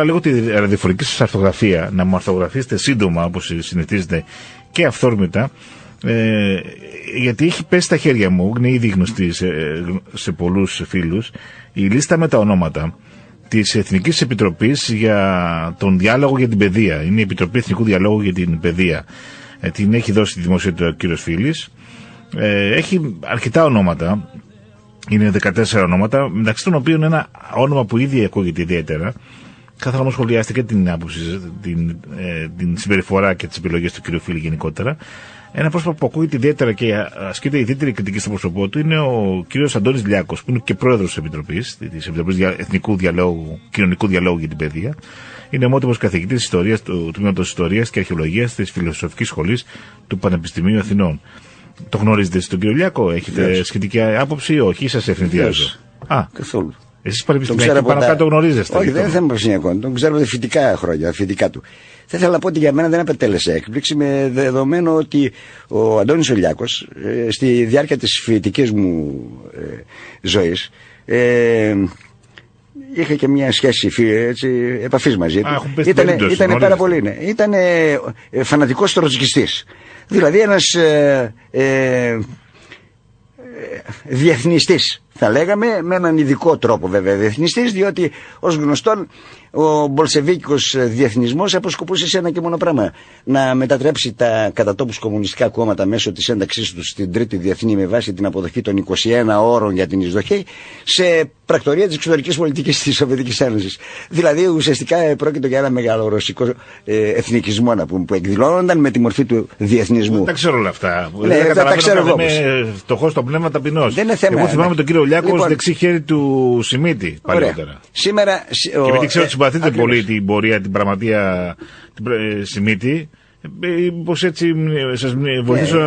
Λίγο τη ραδιοφωνική σας αρθογραφία, να μου αρθογραφήσετε σύντομα όπως συνηθίζετε και αυθόρμητα, γιατί έχει πέσει στα χέρια μου, είναι ήδη γνωστή σε πολλούς φίλους, η λίστα με τα ονόματα της Εθνικής Επιτροπής για τον διάλογο για την παιδεία. Είναι η Επιτροπή Εθνικού Διαλόγου για την Παιδεία. Την έχει δώσει τη δημοσιότητα ο κύριος Φίλης. Έχει αρκετά ονόματα. Είναι 14 ονόματα, μεταξύ των οποίων ένα όνομα που ήδη ακούγεται ιδιαίτερα. Θα ήθελα να σχολιάσετε και την άποψη, την συμπεριφορά και τις επιλογές του κ. Φίλη γενικότερα. Ένα πρόσωπο που ακούγεται ιδιαίτερα και ασκείται ιδιαίτερη κριτική στο πρόσωπό του είναι ο κ. Αντώνης Λιάκος, που είναι και πρόεδρος της Επιτροπής, της Επιτροπής Εθνικού Διαλόγου, Κοινωνικού Διαλόγου για την Παιδεία. Είναι ομότιμος καθηγητής Ιστορίας του Τμήματος Ιστορίας και Αρχαιολογίας της Φιλοσοφικής Σχολής του Πανεπιστημίου Αθηνών. Το γνωρίζετε τον κ. Λιάκο, έχετε σχετική άποψη ή όχι, σας ευνηδιάζω? Καθόλου. Εσείς πανεπιστημιακοί πάνω κάτω γνωρίζεστε? Όχι, δεν είναι θέμα πανεπιστημιακών. Τον ξέρω φοιτικά χρόνια, φοιτικά του. Θα ήθελα να πω ότι για μένα δεν απετέλεσε έκπληξη, με δεδομένο ότι ο Αντώνης Λιάκος στη διάρκεια της φοιτικής μου ζωής είχε και μια σχέση επαφής μαζί του. Ήταν πάρα πολύ. Ναι. Ήταν φανατικός τροτσκιστής. Δηλαδή ένας διεθνιστής, θα λέγαμε, με έναν ειδικό τρόπο βέβαια διεθνιστής, διότι ως γνωστόν ο μπολσεβίκικος διεθνισμός αποσκοπούσε σε ένα και μόνο πράγμα: να μετατρέψει τα κατά τόπους κομμουνιστικά κόμματα μέσω της ένταξής τους στην τρίτη διεθνή με βάση την αποδοχή των 21 όρων για την εισδοχή σε πρακτορία της εξωτερικής πολιτικής της Σοβιετικής Ένωσης. Δηλαδή ουσιαστικά πρόκειται για ένα μεγάλο ρωσικό εθνικισμό, να πούμε, που εκδηλώνονταν με τη μορφή του διεθνισμού. Δεν τα ξέρω όλα αυτά. Ναι, δεν τα ξέρω εγώ. Είμαι φτωχός στο πνεύμα, ταπεινός. Δεν είναι θέμα. Εγώ θυμάμαι τον κύριο Λιάκο ως δεξί χέρι του Σιμίτη παλιότερα. Σήμερα. Και επειδή ξέρω ότι συμπαθείτε πολύ την πορεία, την πραγματεία Σιμίτη, πως έτσι σας βοηθήσω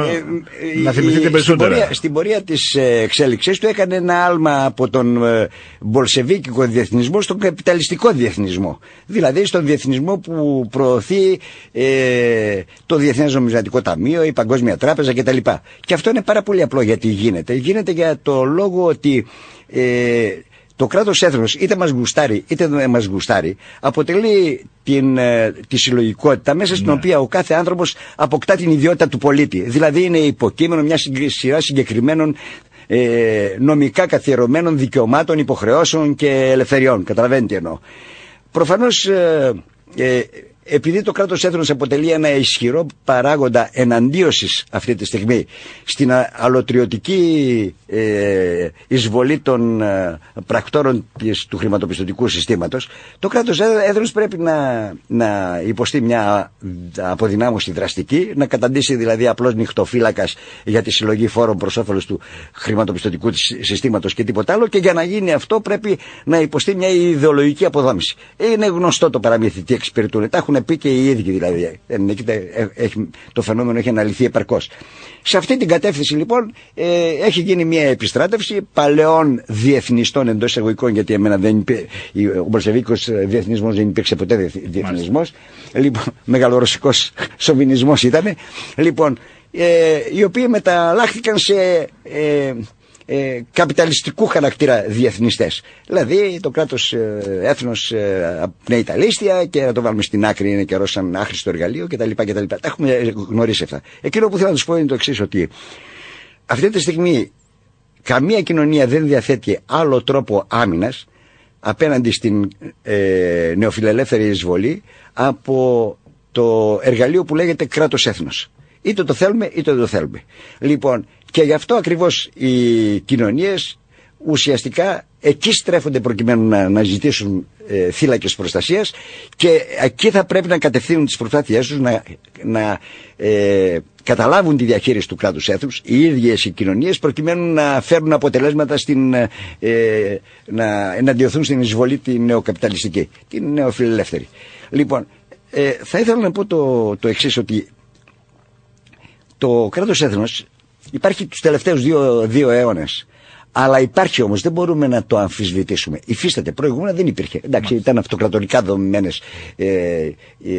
να θυμηθείτε περισσότερα. Στην πορεία της εξέλιξης του έκανε ένα άλμα από τον μπολσεβίκικο διεθνισμό στον καπιταλιστικό διεθνισμό. Δηλαδή στον διεθνισμό που προωθεί το Διεθνές Νομισματικό Ταμείο, η Παγκόσμια Τράπεζα κτλ. Και αυτό είναι πάρα πολύ απλό γιατί γίνεται. Γίνεται για το λόγο ότι το κράτος έθνος, είτε μας γουστάρει είτε δεν μας γουστάρει, αποτελεί τη συλλογικότητα μέσα στην οποία ο κάθε άνθρωπος αποκτά την ιδιότητα του πολίτη. Δηλαδή είναι υποκείμενο μια σειρά συγκεκριμένων νομικά καθιερωμένων δικαιωμάτων, υποχρεώσεων και ελευθεριών. Καταλαβαίνετε τι εννοώ. Προφανώς επειδή το κράτος έθνος αποτελεί ένα ισχυρό παράγοντα εναντίωσης αυτή τη στιγμή στην αλωτριωτική εισβολή των πρακτόρων του χρηματοπιστωτικού συστήματος, το κράτος έθνος πρέπει να υποστεί μια αποδυνάμωση δραστική, να καταντήσει δηλαδή απλώς νυχτοφύλακας για τη συλλογή φόρων προς όφελος του χρηματοπιστωτικού συστήματος και τίποτα άλλο, και για να γίνει αυτό πρέπει να υποστεί μια ιδεολογική αποδόμηση. Είναι γνωστό το παραμύθι τι εξυπηρετούν. Τα έχουν πει και οι ίδιοι δηλαδή. Το φαινόμενο έχει αναλυθεί επαρκώς. Σε αυτή την κατεύθυνση λοιπόν έχει γίνει μια επιστράτευση παλαιών διεθνιστών εντός εισαγωγικών, γιατί εμένα ο μπολσεβίκος διεθνισμός δεν υπήρξε ποτέ διεθνισμός. Λοιπόν, μεγαλορωσικός σοβινισμός ήταν. Λοιπόν, οι οποίοι μεταλλάχθηκαν σε καπιταλιστικού χαρακτήρα διεθνιστές. Δηλαδή το κράτος έθνος πνέει τα λίστια και να το βάλουμε στην άκρη είναι καιρό σαν άχρηστο εργαλείο κτλ. Τα έχουμε γνωρίσει αυτά. Εκείνο που θέλω να τους πω είναι το εξής, ότι αυτή τη στιγμή καμία κοινωνία δεν διαθέτει άλλο τρόπο άμυνας απέναντι στην νεοφιλελεύθερη εισβολή από το εργαλείο που λέγεται κράτος έθνος. Είτε το θέλουμε είτε δεν το θέλουμε. Λοιπόν, και γι' αυτό ακριβώς οι κοινωνίες ουσιαστικά εκεί στρέφονται προκειμένου να ζητήσουν θύλακες προστασίας, και εκεί θα πρέπει να κατευθύνουν τις προσπάθειές τους να καταλάβουν τη διαχείριση του κράτους έθνους οι ίδιες οι κοινωνίες, προκειμένου να φέρουν αποτελέσματα να εναντιωθούν στην εισβολή την νεοκαπιταλιστική, την νεοφιλελεύθερη. Λοιπόν, θα ήθελα να πω το εξής, ότι το κράτος έθνος υπάρχει τους τελευταίους δύο αιώνες. Αλλά υπάρχει όμως, δεν μπορούμε να το αμφισβητήσουμε. Υφίσταται, προηγούμενα δεν υπήρχε. Εντάξει, ήταν αυτοκρατορικά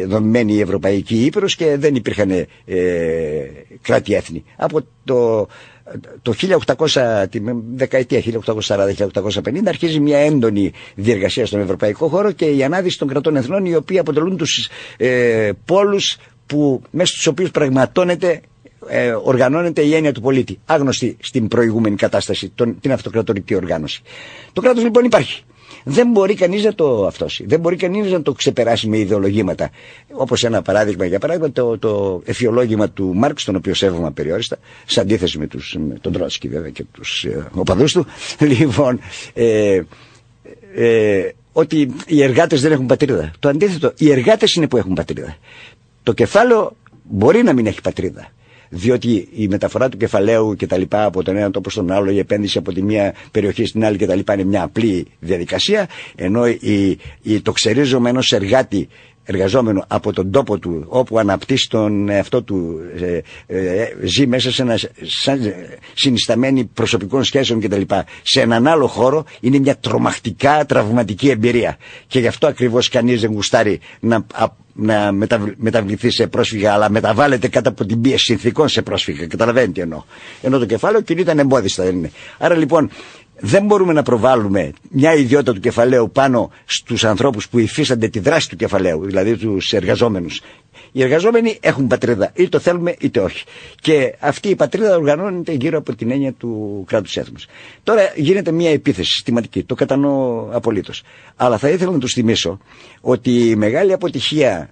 δομημένη η Ευρωπαϊκή Ήπειρος και δεν υπήρχαν κράτη-έθνη. Από το 1800, τη δεκαετία 1840-1850 αρχίζει μια έντονη διεργασία στον ευρωπαϊκό χώρο και η ανάδυση των κρατών εθνών, οι οποίοι αποτελούν τους πόλους μέσα στους οποίους οργανώνεται η έννοια του πολίτη, άγνωστη στην προηγούμενη κατάσταση, την αυτοκρατορική οργάνωση. Το κράτος λοιπόν υπάρχει. Δεν μπορεί κανείς να το αυτόσει. Δεν μπορεί κανείς να το ξεπεράσει με ιδεολογήματα. Όπως ένα παράδειγμα, για παράδειγμα, το εφιολόγημα του Μάρξ, τον οποίο σέβομαι απεριόριστα, σε αντίθεση με τον Τρότσκι βέβαια και τους οπαδούς του. Λοιπόν, ότι οι εργάτες δεν έχουν πατρίδα. Το αντίθετο, οι εργάτες είναι που έχουν πατρίδα. Το κεφάλαιο μπορεί να μην έχει πατρίδα. Διότι η μεταφορά του κεφαλαίου και τα λοιπά από τον ένα τόπο στον άλλο, η επένδυση από τη μία περιοχή στην άλλη και τα λοιπά είναι μια απλή διαδικασία, ενώ το ξερίζωμα ενός εργάτη εργαζόμενο από τον τόπο του, όπου αναπτύσσει τον εαυτό του, ζει μέσα σε ένα συνισταμένη προσωπικών σχέσεων κτλ. Σε έναν άλλο χώρο, είναι μια τρομακτικά τραυματική εμπειρία. Και γι' αυτό ακριβώς κανείς δεν γουστάρει να μεταβληθεί σε πρόσφυγα, αλλά μεταβάλλεται κάτω από την πίεση συνθηκών σε πρόσφυγα. Καταλαβαίνετε τι εννοώ. Ενώ το κεφάλαιο κινείται ανεμπόδιστα, δεν είναι. Άρα λοιπόν δεν μπορούμε να προβάλλουμε μια ιδιότητα του κεφαλαίου πάνω στους ανθρώπους που υφίστανται τη δράση του κεφαλαίου, δηλαδή τους εργαζόμενους. Οι εργαζόμενοι έχουν πατρίδα, είτε το θέλουμε είτε όχι. Και αυτή η πατρίδα οργανώνεται γύρω από την έννοια του κράτους έθνους. Τώρα γίνεται μια επίθεση συστηματική, το κατανοώ απολύτως. Αλλά θα ήθελα να τους θυμίσω ότι η μεγάλη αποτυχία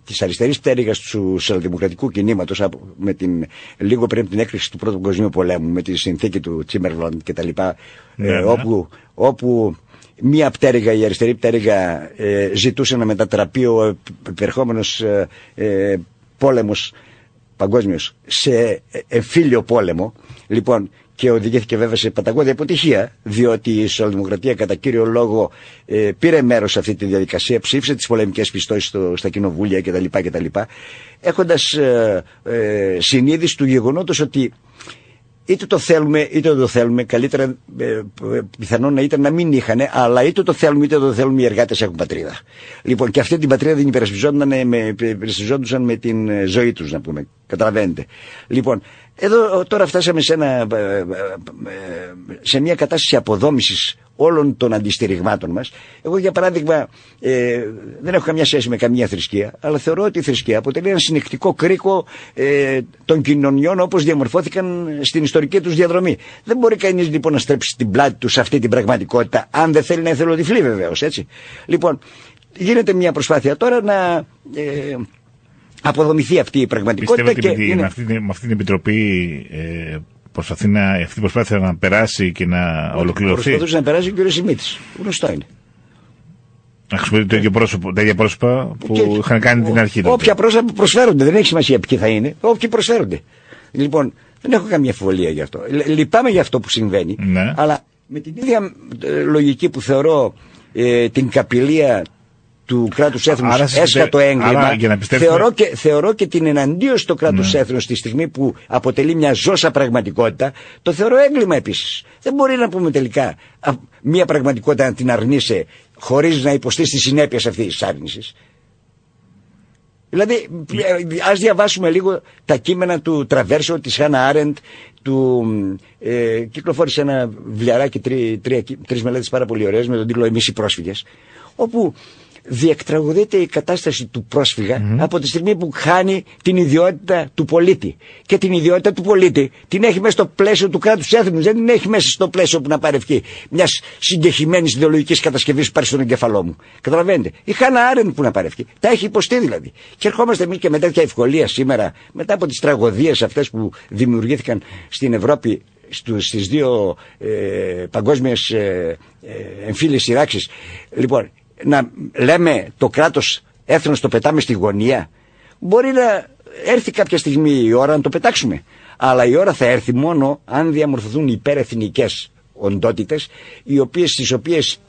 της αριστερής πτέρυγας του σοσιαλδημοκρατικού κινήματος λίγο πριν από την έκρηξη του Πρώτου Παγκοσμίου Πολέμου, με τη συνθήκη του Τσίμερλαντ και τα λοιπά, όπου μία πτέρυγα, η αριστερή πτέρυγα, ζητούσε να μετατραπεί ο επερχόμενος πόλεμος παγκόσμιος σε εμφύλιο πόλεμο. Λοιπόν, και οδηγήθηκε βέβαια σε παταγώδη αποτυχία, διότι η σοσιαλδημοκρατία κατά κύριο λόγο πήρε μέρος σε αυτή τη διαδικασία, ψήφισε τις πολεμικές πιστώσεις στα κοινοβούλια κτλ. Έχοντας συνείδηση του γεγονότος ότι είτε το θέλουμε είτε δεν το θέλουμε, καλύτερα πιθανόν να ήταν να μην είχαν, αλλά είτε το θέλουμε είτε δεν το θέλουμε, οι εργάτες έχουν πατρίδα. Λοιπόν, και αυτή την πατρίδα την υπερασπιζόντουσαν με την ζωή τους, να πούμε. Καταλαβαίνετε. Λοιπόν, εδώ τώρα φτάσαμε σε μια κατάσταση αποδόμησης όλων των αντιστηριγμάτων μας. Εγώ για παράδειγμα δεν έχω καμιά σχέση με καμία θρησκεία, αλλά θεωρώ ότι η θρησκεία αποτελεί ένα συνεκτικό κρίκο των κοινωνιών όπως διαμορφώθηκαν στην ιστορική τους διαδρομή. Δεν μπορεί κανείς λοιπόν να στρέψει την πλάτη του σε αυτή την πραγματικότητα, αν δεν θέλει να εθελοτυφλεί βεβαίως, έτσι. Λοιπόν, γίνεται μια προσπάθεια τώρα να αποδομηθεί αυτή η πραγματικότητα. Πιστεύω ότι με αυτή την επιτροπή προσπαθεί αυτή η προσπάθεια να περάσει και να ολοκληρωθεί. Προσπαθούσε να περάσει και ο κ. Σιμίτης. Γνωστό είναι. Να χρησιμοποιεί τα ίδια πρόσωπα που είχαν κάνει την αρχή. Όποια πρόσωπα προσφέρονται, δεν έχει σημασία ποιοι θα είναι. Όποιοι προσφέρονται. Λοιπόν, δεν έχω καμία αμφιβολία γι' αυτό. Λυπάμαι για αυτό που συμβαίνει. Ναι. Αλλά με την ίδια λογική που θεωρώ την καπηλεία του κράτους έθνους έσχατο έγκλημα, θεωρώ και την εναντίωση του κράτους έθνους στη στιγμή που αποτελεί μια ζώσα πραγματικότητα, το θεωρώ έγκλημα επίσης. Δεν μπορεί να πούμε τελικά μια πραγματικότητα να την αρνείσαι χωρίς να υποστείς τις συνέπειες αυτής της άρνησης. Δηλαδή, ας διαβάσουμε λίγο τα κείμενα του Τραβέρσο, της Χάνα Άρεντ, κυκλοφόρησε ένα βιβλιαράκι, τρεις μελέτες πάρα πολύ ωραίες με τον τίτλο «Εμείς οι πρόσφυγες», όπου διεκτραγωδείται η κατάσταση του πρόσφυγα από τη στιγμή που χάνει την ιδιότητα του πολίτη. Και την ιδιότητα του πολίτη την έχει μέσα στο πλαίσιο του κράτους έθνους, δεν την έχει μέσα στο πλαίσιο που να πάρει ευχή μιας συγκεχημένης ιδεολογικής κατασκευής που πάρει στον εγκεφαλό μου. Καταλαβαίνετε. Η Χάνα Άρεντ που να πάρει ευχή. Τα έχει υποστεί δηλαδή. Και ερχόμαστε εμείς και με τέτοια ευκολία σήμερα, μετά από τις τραγωδίες αυτές που δημιουργήθηκαν στην Ευρώπη στις δύο παγκόσμιες εμφύλιες σειράξεις. Λοιπόν, να λέμε το κράτος έθνος το πετάμε στη γωνία. Μπορεί να έρθει κάποια στιγμή η ώρα να το πετάξουμε, αλλά η ώρα θα έρθει μόνο αν διαμορφωθούν υπερεθνικές οντότητες, στις οποίες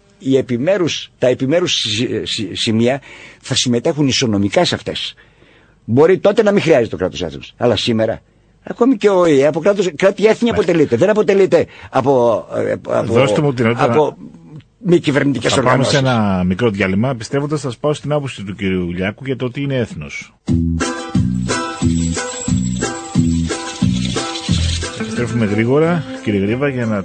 τα επιμέρους σημεία θα συμμετέχουν ισονομικά σε αυτές. Μπορεί τότε να μην χρειάζεται το κράτος έθνος, αλλά σήμερα ακόμη και ο ΟΗΕ από κράτη έθνη αποτελείται. Δεν αποτελείται από μη κυβερνητικές οργανώσεις. Πάμε σε ένα μικρό διάλειμμα, πιστεύοντας θα σας πάω στην άποψη του κ. Λιάκου για το ότι είναι έθνος. Επιστρέφουμε γρήγορα, κύριε Γρήβα, για να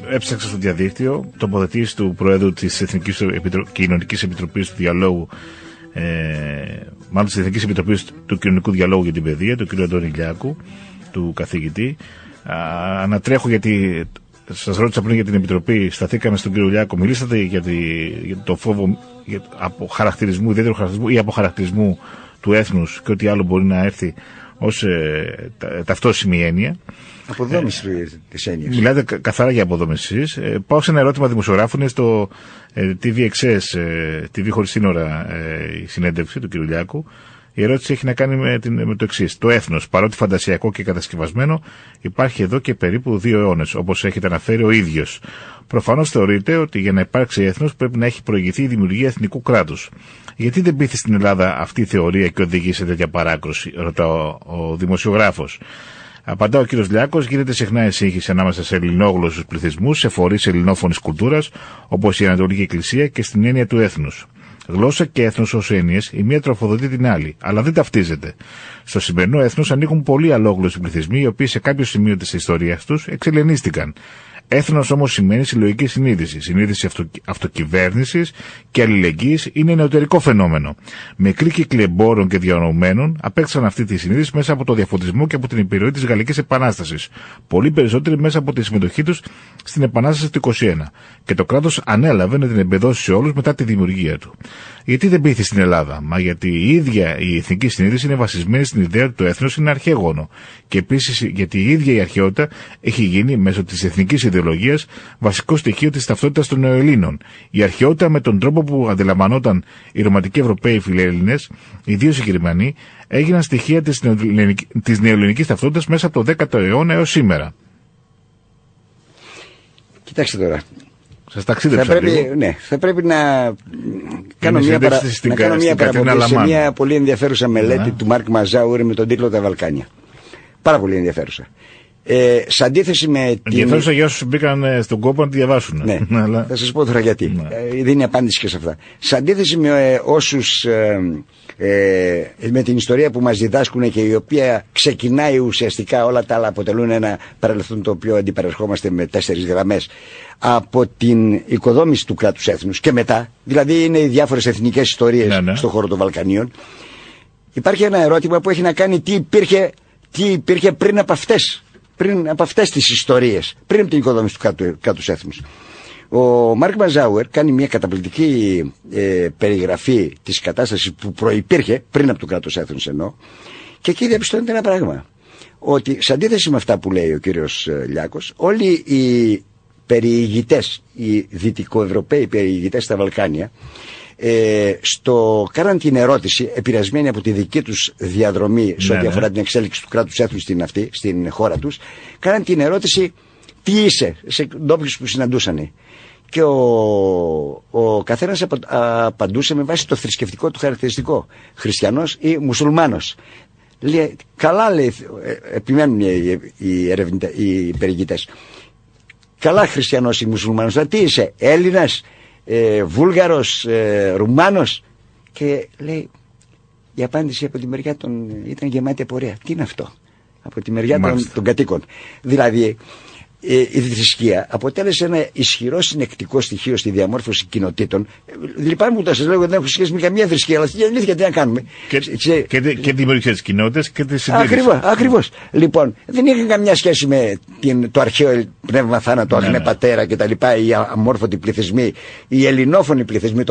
έψαξα στο διαδίκτυο τοποθετήσεις του Προέδρου της Εθνικής Κοινωνικής Επιτροπής του Διαλόγου, μάλλον της Εθνικής Επιτροπής του Κοινωνικού Διαλόγου για την Παιδεία, του κ. Αντώνη Λιάκου, του καθηγητή. Ανατρέχω γιατί σας ρώτησα πριν για την Επιτροπή, σταθήκαμε στον κ. Λιάκο, μιλήσατε για το φόβο χαρακτηρισμού, ιδιαίτερου χαρακτηρισμού ή αποχαρακτηρισμού του έθνους και ό,τι άλλο μπορεί να έρθει ως ταυτόσιμη έννοια. Αποδόμηση της έννοιας. Μιλάτε καθαρά για αποδόμηση. Πάω σε ένα ερώτημα δημοσιογράφου, είναι στο TVXS, TV χωρίς σύνορα, η συνέντευξη του κ. Λιάκου. Η ερώτηση έχει να κάνει με το εξής. Το έθνος, παρότι φαντασιακό και κατασκευασμένο, υπάρχει εδώ και περίπου 2 αιώνες, όπως έχετε αναφέρει ο ίδιος. Προφανώς θεωρείται ότι για να υπάρξει έθνος πρέπει να έχει προηγηθεί η δημιουργία εθνικού κράτους. Γιατί δεν πείθει στην Ελλάδα αυτή η θεωρία και οδηγεί σε τέτοια παράκρουση, ρωτά ο δημοσιογράφος. Απαντά ο κ. Λιάκος, γίνεται συχνά η σύγχυση ανάμεσα σε ελληνόγλωσσους πληθυσμούς, σε φορείς ελληνόφωνης κουλτούρας, όπως η Ανατολική Εκκλησία, και στην έννοια του έθνους. Γλώσσα και έθνος ως έννοιες, η μία τροφοδοτεί την άλλη, αλλά δεν ταυτίζεται. Στο σημερινό έθνος ανήκουν πολλοί αλόγλωσσοι πληθυσμοί, οι οποίοι σε κάποιο σημείο της ιστορίας τους εξελενίστηκαν. Έθνος όμως σημαίνει συλλογική συνείδηση. Συνείδηση αυτοκυβέρνησης και αλληλεγγύης είναι νεωτερικό φαινόμενο. Μικροί κύκλοι εμπόρων και διανοουμένων απέκτησαν αυτή τη συνείδηση μέσα από το διαφωτισμό και από την επιρροή της Γαλλικής Επανάστασης. Πολύ περισσότεροι μέσα από τη συμμετοχή τους στην Επανάσταση του 1921. Και το κράτος ανέλαβε να την εμπεδώσει σε όλους μετά τη δημιουργία του. Γιατί δεν πείθει στην Ελλάδα? Μα γιατί η ίδια η εθνική συνείδηση είναι βασισμένη στην ιδέα ότι το έθνος είναι αρχαίγωνο. Και επίσης γιατί η ίδια η αρχαιότητα έχει γίνει μέσω της εθνικής ιδεολογίας βασικό στοιχείο της ταυτότητας των Νεοελλήνων. Η αρχαιότητα με τον τρόπο που αντιλαμβανόταν οι ρομαντικοί Ευρωπαίοι φιλέλληνες, ιδίως οι Γερμανοί, έγιναν στοιχεία της νεοελληνικής ταυτότητας μέσα από το 10ο αιώνα έως σήμερα. Κοιτάξτε τώρα. Σας ταξίδεψα λίγο. Ναι, θα πρέπει να κάνω μια παραπομπή σε μια πολύ ενδιαφέρουσα μελέτη του Μάρκ Μαζάουρ με τον τίτλο «Τα Βαλκάνια». Πάρα πολύ ενδιαφέρουσα. Σε αντίθεση με ενδιαφέρουσα για όσους μπήκαν στον κόπο να τη διαβάσουν. Ναι, αλλά θα σας πω τώρα γιατί. Ναι. Δίνει απάντηση και σε αυτά. Σε αντίθεση με όσους με την ιστορία που μας διδάσκουν και η οποία ξεκινάει ουσιαστικά, όλα τα άλλα αποτελούν ένα παρελθόν το οποίο αντιπαρασχόμαστε με 4 γραμμές από την οικοδόμηση του κράτους έθνους και μετά, δηλαδή είναι οι διάφορες εθνικές ιστορίες στον χώρο των Βαλκανίων. Υπάρχει ένα ερώτημα που έχει να κάνει τι υπήρχε πριν από αυτές τις ιστορίες, πριν από την οικοδόμηση του κράτους έθνους. Ο Μάρκ Μαζάουερ κάνει μια καταπληκτική περιγραφή της κατάστασης που προϋπήρχε πριν από το κράτος έθνους εννοώ, και εκεί διαπιστώνεται ένα πράγμα, ότι σε αντίθεση με αυτά που λέει ο κύριος Λιάκος, όλοι οι περιηγητές, οι δυτικοευρωπαίοι περιηγητές στα Βαλκάνια, κάναν την ερώτηση, επηρεασμένοι από τη δική τους διαδρομή σε ό,τι αφορά την εξέλιξη του κράτους έθνους στην χώρα τους, κάναν την ερώτηση τι είσαι σε ντόπιους που συναντούσαν. Και ο καθένας απαντούσε με βάση το θρησκευτικό του χαρακτηριστικό, χριστιανός ή μουσουλμάνος. Λέει, καλά, λέει, επιμένουν οι περιηγητές, καλά χριστιανός ή μουσουλμάνος, τι είσαι, Έλληνας, Βούλγαρος, Ρουμάνος? Και λέει, η απάντηση από τη μεριά ήταν γεμάτη απορία. Τι είναι αυτό? Από τη μεριά των κατοίκων. Δηλαδή η θρησκεία αποτέλεσε ένα ισχυρό συνεκτικό στοιχείο στη διαμόρφωση κοινοτήτων. Λυπάμαι που σας λέω ότι δεν έχω σχέση με καμία θρησκεία, αλλά στην αλήθεια τι να κάνουμε. Και δημιουργία της κοινότητας και της συντήρησης. Ακριβώς. Λοιπόν, δεν είχε καμιά σχέση με το αρχαίο πνεύμα θάνατο, αγνέ πατέρα κτλ. Οι αμόρφωτοι πληθυσμοί, οι ελληνόφωνοι πληθυσμοί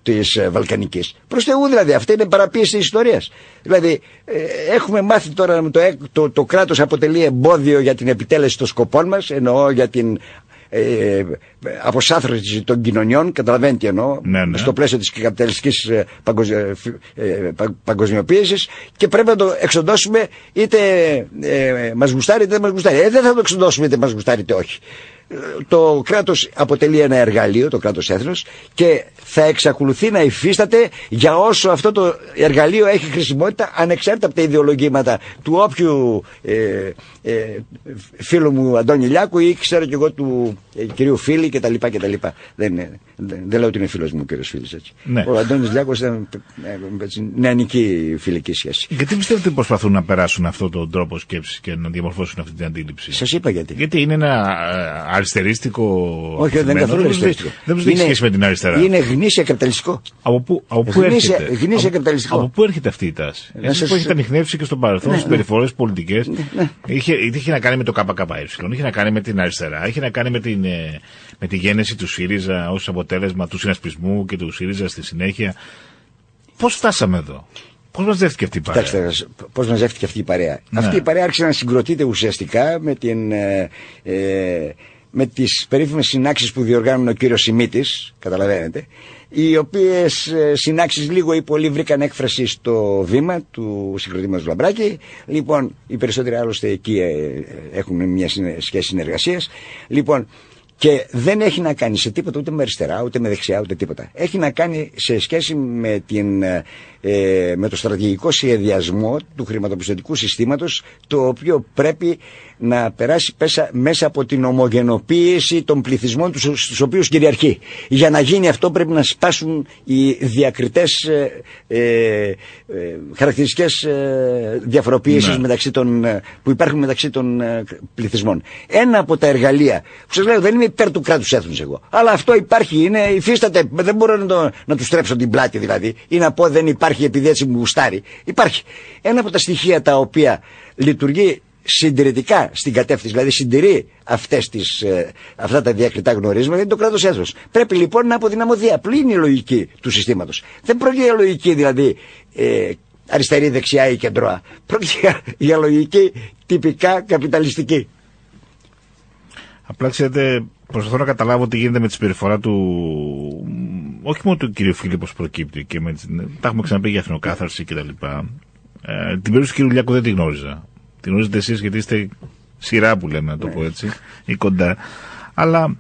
της Βαλκανικής. Προς Θεού δηλαδή, αυτή είναι παραποίηση της ιστορίας. Δηλαδή, έχουμε μάθει τώρα το κράτος αποτελεί εμπόδιο για την επιτέλεση των σκοπών μας, εννοώ για την αποσάθρωση των κοινωνιών, καταλαβαίνετε τι εννοώ, στο πλαίσιο της καπιταλιστικής παγκοσμιοποίησης, και πρέπει να το εξοντώσουμε είτε μας γουστάρει είτε δεν μας γουστάρει. Δεν θα το εξοντώσουμε είτε μας γουστάρει είτε όχι. το κράτος αποτελεί ένα εργαλείο, το κράτος έθνος, και θα εξακολουθεί να υφίσταται για όσο αυτό το εργαλείο έχει χρησιμότητα, ανεξάρτητα από τα ιδεολογήματα του όποιου φίλου μου Αντώνη Λιάκου ή ξέρω κι εγώ του κυρίου Φίλη κτλ. Δεν λέω ότι είναι φίλος μου ο κύριος Φίλης, έτσι. Ναι. Ο Αντώνης Λιάκος ήταν νεανική φιλική σχέση. Γιατί πιστεύετε ότι προσπαθούν να περάσουν αυτόν τον τρόπο σκέψης και να διαμορφώσουν αυτή την αντίληψη? Σας είπα γιατί. Γιατί είναι ένα αριστερίστικο. Όχι, δεν είναι καθόλου αριστερίστικο. Δεν τους έχει σχέση με την αριστερά. Είναι γνήσια καπιταλιστικό. Από πού έρχεται? Γνήσια καπιταλιστικό. Από πού έρχεται αυτή η τάση? Εσείς που έχετε ανιχνεύσει και στο παρελθόν στις περιφορές πολιτικές, είχε να κάνει με το ΚΚΕ, είχε να κάνει με την αριστερά, είχε να κάνει με τη γέννηση του ΣΥΡΙΖΑ ως αποτέλεσμα του συνασπισμού και του ΣΥΡΙΖΑ στη συνέχεια. Πώς φτάσαμε εδώ? Πώς μαζεύτηκε αυτή η παρέα? Κοιτάξτε, πώς μαζεύτηκε αυτή η παρέα. Ναι. Αυτή η παρέα άρχισε να συγκροτείται ουσιαστικά με τις περίφημες συνάξεις που διοργάνωνε ο κύριος Σιμίτης, καταλαβαίνετε, οι οποίες συνάξεις λίγο ή πολύ βρήκαν έκφραση στο βήμα του συγκροτήματος Λαμπράκη. Λοιπόν, οι περισσότεροι άλλωστε εκεί έχουν μια σχέση συνεργασίας. Λοιπόν, και δεν έχει να κάνει σε τίποτα ούτε με αριστερά, ούτε με δεξιά, ούτε τίποτα. Έχει να κάνει σε σχέση με το στρατηγικό σχεδιασμό του χρηματοπιστωτικού συστήματος, το οποίο πρέπει να περάσει μέσα από την ομογενοποίηση των πληθυσμών στους οποίους κυριαρχεί. Για να γίνει αυτό πρέπει να σπάσουν οι διακριτές χαρακτηριστικές διαφοροποιήσεις που υπάρχουν μεταξύ των πληθυσμών. Ένα από τα εργαλεία που σας λέω, δεν είμαι υπέρ του κράτους έθνους εγώ, αλλά αυτό υπάρχει, υφίσταται, δεν μπορώ να του στρέψω την πλάτη δηλαδή ή να πω δεν υπάρχει επειδή έτσι μου γουστάρει. Υπάρχει. Ένα από τα στοιχεία τα οποία λειτουργεί συντηρητικά στην κατεύθυνση, δηλαδή συντηρεί αυτά τα διακριτά γνωρίσματα, είναι το κράτος έθνος. Πρέπει λοιπόν να αποδυναμωθεί. Απλή είναι η λογική του συστήματος. Δεν πρόκειται για λογική δηλαδή αριστερή, δεξιά ή κεντρώα. Πρόκειται για λογική τυπικά καπιταλιστική. Απλά ξέρετε, προσπαθώ να καταλάβω τι γίνεται με τη συμπεριφορά του, όχι μόνο του κυρίου Φίλη, πώς προκύπτει, και τα έχουμε ξαναπεί για εθνοκάθαρση κτλ. Την περίπτωση του κύριου Λιάκου δεν τη γνώριζα. Την γνωρίζετε εσείς γιατί είστε σειρά που λέμε, να το πω έτσι, ή κοντά. Αλλά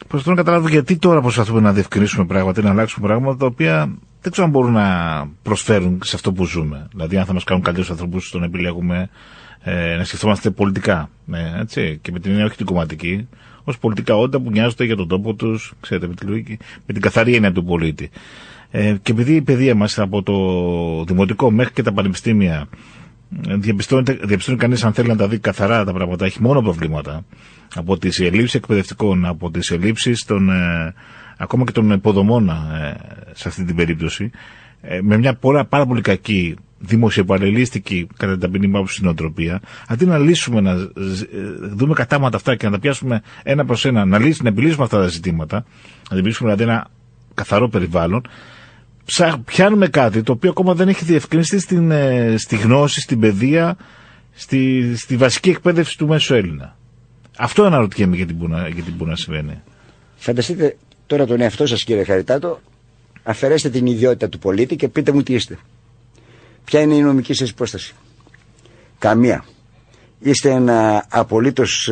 προσπαθώ να καταλάβω γιατί τώρα προσπαθούμε να διευκρινίσουμε πράγματα, να αλλάξουμε πράγματα τα οποία δεν ξέρω αν μπορούν να προσφέρουν σε αυτό που ζούμε. Δηλαδή, αν θα μας κάνουν καλύτερους ανθρώπους, τον επιλέγουμε, να σκεφτόμαστε πολιτικά, έτσι, και με την έννοια όχι την κομματική, ως πολιτικά όντα που νοιάζονται για τον τόπο τους, ξέρετε, με την καθαρή έννοια του πολίτη. Και επειδή η παιδεία μας από το δημοτικό μέχρι και τα πανεπιστήμια διαπιστώνει κανείς, αν θέλει να τα δει καθαρά τα πράγματα, έχει μόνο προβλήματα, από τις ελλείψεις εκπαιδευτικών, από τις ελλείψεις ακόμα και των υποδομών σε αυτή την περίπτωση, με μια πάρα πολύ κακή δημοσιοπαρελίστικη κατά την ταπεινή μου άποψη νοοτροπία, αντί να λύσουμε, να δούμε κατάματα αυτά και να τα πιάσουμε ένα προς ένα, να επιλύσουμε αυτά τα ζητήματα, να επιλύσουμε δηλαδή ένα καθαρό περιβάλλον, πιάνουμε κάτι το οποίο ακόμα δεν έχει διευκρινιστεί στη γνώση, στην παιδεία, στη βασική εκπαίδευση του μέσου Έλληνα. Αυτό αναρωτιέμαι γιατί μπορεί να συμβαίνει. Φανταστείτε τώρα τον εαυτό σας, κύριε Χαριτάτο, αφαιρέστε την ιδιότητα του πολίτη και πείτε μου τι είστε. Ποια είναι η νομική σας υπόσταση? Καμία. Είστε ένα απολύτως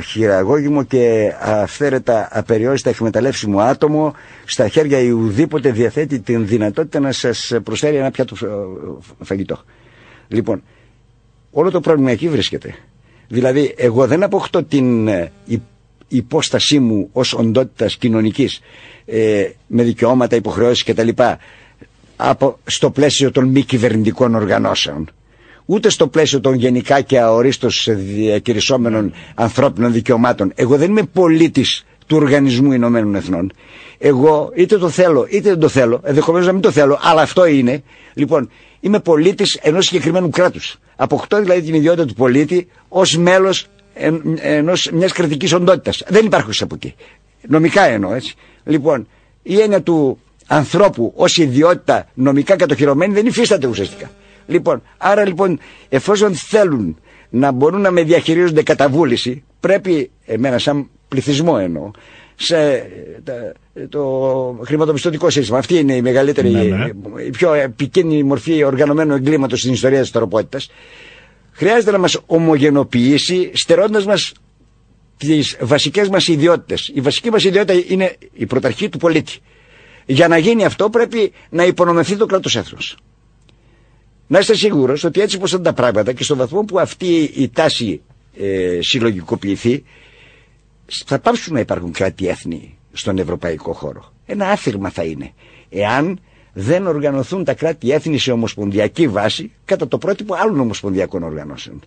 χειραγώγημο και αυθαίρετα απεριόριστα εκμεταλλεύσιμο άτομο στα χέρια ή ουδήποτε διαθέτει την δυνατότητα να σας προσφέρει ένα πιάτο φαγητό. Λοιπόν, όλο το πρόβλημα εκεί βρίσκεται. Δηλαδή, εγώ δεν αποκτώ την υπόστασή μου ως οντότητας κοινωνικής με δικαιώματα, υποχρεώσεις κτλ. Στο πλαίσιο των μη κυβερνητικών οργανώσεων, ούτε στο πλαίσιο των γενικά και αορίστως διακηρυσσόμενων ανθρώπινων δικαιωμάτων. Εγώ δεν είμαι πολίτης του Οργανισμού Ηνωμένων Εθνών. Εγώ είτε το θέλω είτε δεν το θέλω, ενδεχομένως να μην το θέλω, αλλά αυτό είναι. Λοιπόν, είμαι πολίτης ενός συγκεκριμένου κράτους. Αποκτώ δηλαδή την ιδιότητα του πολίτη ως μέλος μιας κρατικής οντότητας. Δεν υπάρχω από εκεί. Νομικά εννοώ, έτσι. Λοιπόν, η έννοια του ανθρώπου ως ιδιότητα νομικά κατοχυρωμένη δεν υφίσταται ουσιαστικά. Λοιπόν, άρα λοιπόν, εφόσον θέλουν να μπορούν να με διαχειρίζονται κατά βούληση, πρέπει εμένα σαν πληθυσμό εννοώ, το χρηματοπιστωτικό σύστημα, αυτή είναι η μεγαλύτερη, η πιο επικίνδυνη μορφή οργανωμένου εγκλήματος στην ιστορία της ανθρωπότητας, χρειάζεται να μας ομογενοποιήσει, στερώντας μας τις βασικές μας ιδιότητες. Η βασική μας ιδιότητα είναι η πρωταρχή του πολίτη. Για να γίνει αυτό πρέπει να υπονομευθεί το κράτος έθνος. Να είστε σίγουρος ότι έτσι πως είναι τα πράγματα και στον βαθμό που αυτή η τάση συλλογικοποιηθεί, θα πάψουν να υπάρχουν κράτη-έθνη στον ευρωπαϊκό χώρο. Ένα άθυρμα θα είναι, εάν δεν οργανωθούν τα κράτη-έθνη σε ομοσπονδιακή βάση κατά το πρότυπο άλλων ομοσπονδιακών οργανώσεων.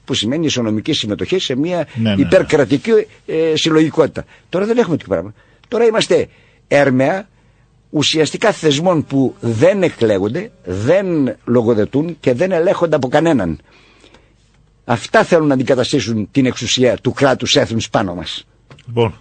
Που σημαίνει ισονομική συμμετοχή σε μια υπερκρατική συλλογικότητα. Τώρα δεν έχουμε τέτοιο πράγμα. Τώρα είμαστε έρμεα ουσιαστικά θεσμών που δεν εκλέγονται, δεν λογοδετούν και δεν ελέγχονται από κανέναν. Αυτά θέλουν να αντικαταστήσουν την εξουσία του κράτους έθνους πάνω μας. Λοιπόν,